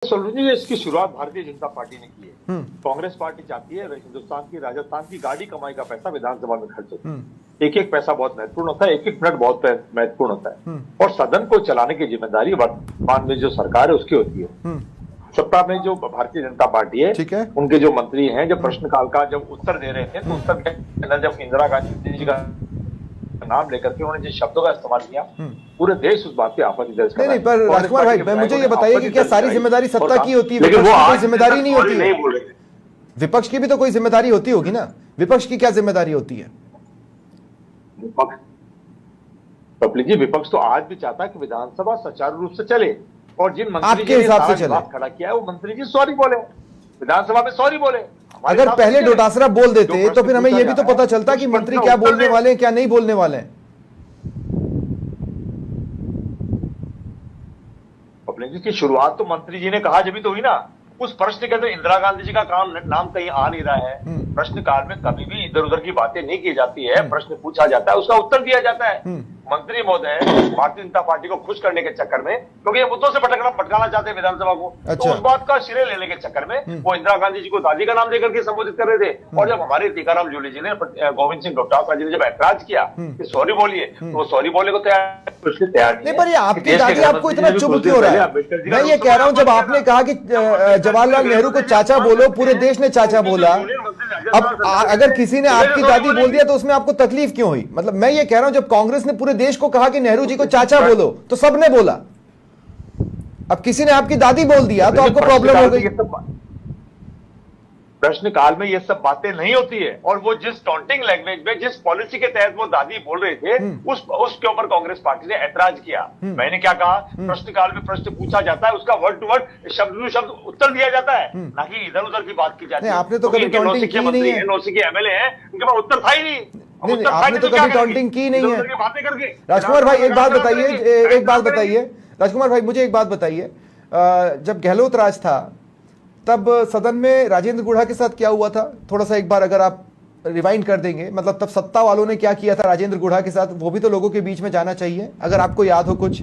सोल्जनी ने इसकी शुरुआत भारतीय जनता पार्टी ने की है। कांग्रेस पार्टी चाहती है हिंदुस्तान की राजस्थान की गाड़ी कमाई का पैसा विधानसभा में खर्च हो। एक एक पैसा बहुत महत्वपूर्ण होता है, एक एक मिनट बहुत महत्वपूर्ण होता है और सदन को चलाने की जिम्मेदारी वर्तमान में जो सरकार है उसकी होती है। सत्ता में जो भारतीय जनता पार्टी है, उनके जो मंत्री हैं, जब प्रश्नकाल का जब उत्तर दे रहे थे तो उत्तर के अंदर जब इंदिरा गांधी जी का नाम लेकर के उन्होंने जिन शब्दों का इस्तेमाल किया, पूरे देश उस बात पे आपत्ति दर्ज कर रहा है। नहीं, पर राजकुमार भाई मुझे ये बताइए कि क्या सारी जिम्मेदारी सत्ता की होती है, विपक्ष की कोई जिम्मेदारी नहीं होती है? विपक्ष की भी तो कोई जिम्मेदारी होती होगी ना। विपक्ष की क्या जिम्मेदारी होती है? कपिल जी, विपक्ष तो आज भी चाहता है कि विधानसभा सुचारू रूप से चले और जिन मंत्री आपके हिसाब से चले खड़ा किया है वो मंत्री जी सॉरी बोले, विधानसभा में सॉरी बोले। अगर पहले डोटासरा बोल देते तो फिर हमें यह भी तो पता चलता कि मंत्री क्या बोलने वाले हैं, क्या नहीं बोलने वाले हैं। की शुरुआत तो मंत्री जी ने कहा जब भी तो हुई ना। उस प्रश्न के अंदर इंदिरा गांधी जी का नाम कहीं आ नहीं रहा है। प्रश्न काल में कभी भी इधर उधर की बातें नहीं की जाती है, प्रश्न पूछा जाता है, उसका उत्तर दिया जाता है। मंत्री महोदय भारतीय जनता पार्टी को खुश करने के चक्कर में, क्योंकि ये मुद्दों से भटकाना चाहते हैं विधानसभा को, तो उस बात का श्रेय लेने के चक्कर में वो इंदिरा गांधी जी को दादी का नाम देकर के संबोधित कर रहे थे। और जब हमारे टीकाराम जूली जी ने, गोविंद सिंह डोटासरा जी ने जब ऐतराज किया कि सॉरी बोलिए, तो वो सॉरी बोलने को तैयार नहीं। पर ये आपकी दादी आपको इतना चुप क्यों हो रहा है? मैं ये कह रहा हूं, जब आपने कहा कि जवाहरलाल नेहरू को चाचा बोलो, पूरे देश ने चाचा बोला, अब अगर किसी ने आपकी दादी बोल दिया तो उसमें आपको तकलीफ क्यों हुई? मतलब मैं ये कह रहा हूं, जब कांग्रेस ने पूरे देश को कहा कि नेहरू जी को चाचा बोलो तो सबने बोला, अब किसी ने आपकी दादी बोल दिया तो आपको प्रॉब्लम हो गई। प्रश्न काल में ये सब बातें नहीं होती है और वो जिस टॉन्टिंग लैंग्वेज में, जिस पॉलिसी के तहत वो दादी बोल रहे थे, उसके ऊपर कांग्रेस पार्टी ने ऐतराज किया। मैंने क्या कहा, प्रश्न काल में प्रश्न पूछा जाता है, उसका वर्ड टू वर्ड शब्द टू शब्द उत्तर दिया जाता है, ना कि इधर उधर की बात की जाती है। आपने तो कभी टॉन्टिंग की नहीं है, नौसी के एमएलए हैं, उनके पास उत्तर था ही नहीं। आपने तो कभी टॉन्टिंग की नहीं है। बातें करके राजकुमार भाई एक बात बताइए, राजकुमार भाई मुझे एक बात बताइए, जब गहलोत राज था तब सदन में राजेंद्र गुढ़ा के साथ क्या हुआ था? थोड़ा सा एक बार अगर आप रिवाइंड कर देंगे, मतलब तब सत्ता वालों ने क्या किया था राजेंद्र गुढ़ा के साथ, वो भी तो लोगों के बीच में जाना चाहिए, अगर आपको याद हो कुछ।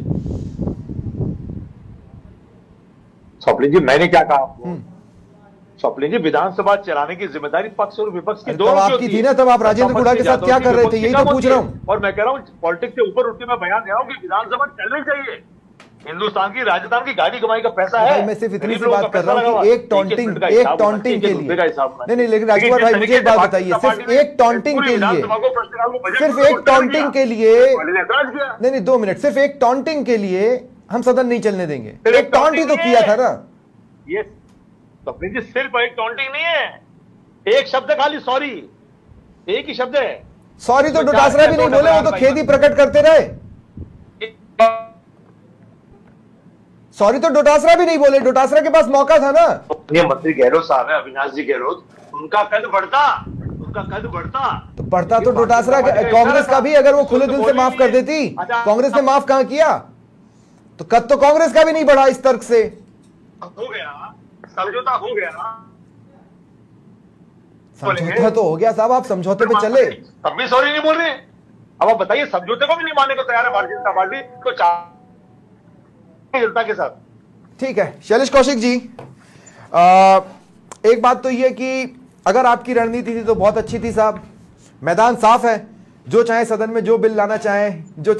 स्वप्निल जी, मैंने क्या कहा आपको? स्वप्निल जी, विधानसभा चलाने की जिम्मेदारी पक्ष और विपक्ष की दोनों की आपकी थी ना। तब आप राजेंद्र गुढ़ा के साथ क्या कर रहे थे, यही तो पूछ रहा हूँ। और मैं कह रहा हूँ पॉलिटिक्स से ऊपर उठ के मैं बयान दे रहा हूँ कि विधानसभा चलनी चाहिए। हिंदुस्तान की राजस्थान की गाड़ी कमाई का पैसा है। मैं सिर्फ इतनी सी बात कर रहा हूँ कि एक टॉन्टिंग के लिए नहीं, लेकिकन राजकुमार भाई मुझे एक बात बताइए, सिर्फ एक टॉन्टिंग के लिए, सिर्फ एक टॉन्टिंग के लिए, नहीं 2 मिनट, सिर्फ एक टॉन्टिंग के लिए हम सदन नहीं चलने देंगे। एक टॉन्ट ही तो किया था ना ये। स्वप्निल जी, सिर्फ एक टॉन्टिंग नहीं है, एक शब्द खाली सॉरी, एक ही शब्द है। सॉरी तो डोटासरा भी नहीं बोले, वो तो खेद ही प्रकट करते रहे। सॉरी तो डोटासरा भी नहीं बोले, डोटासरा के पास मौका था ना। ये मंत्री गहलोत साहब है, अविनाश जी गहलोत, उनका कद बढ़ता तो बढ़ता तो डोटासरा कांग्रेस का भी, अगर वो खुले दिल से माफ कर देती। कांग्रेस ने माफ कहां किया? तो कद तो कांग्रेस का भी नहीं बढ़ा इस तर्क से। हो गया, समझौता हो गया, समझौता तो हो गया साहब, आप समझौते पे चले, तब भी सॉरी नहीं बोल रहे। अब आप बताइए, समझौते को भी नहीं मानने को तैयार है भारतीय जनता पार्टी तो जनता के साथ। ठीक है शैलेश कौशिक जी, एक बात तो यह कि अगर आपकी रणनीति थी तो बहुत अच्छी थी साहब, मैदान साफ है, जो चाहे सदन में जो बिल लाना चाहे, जो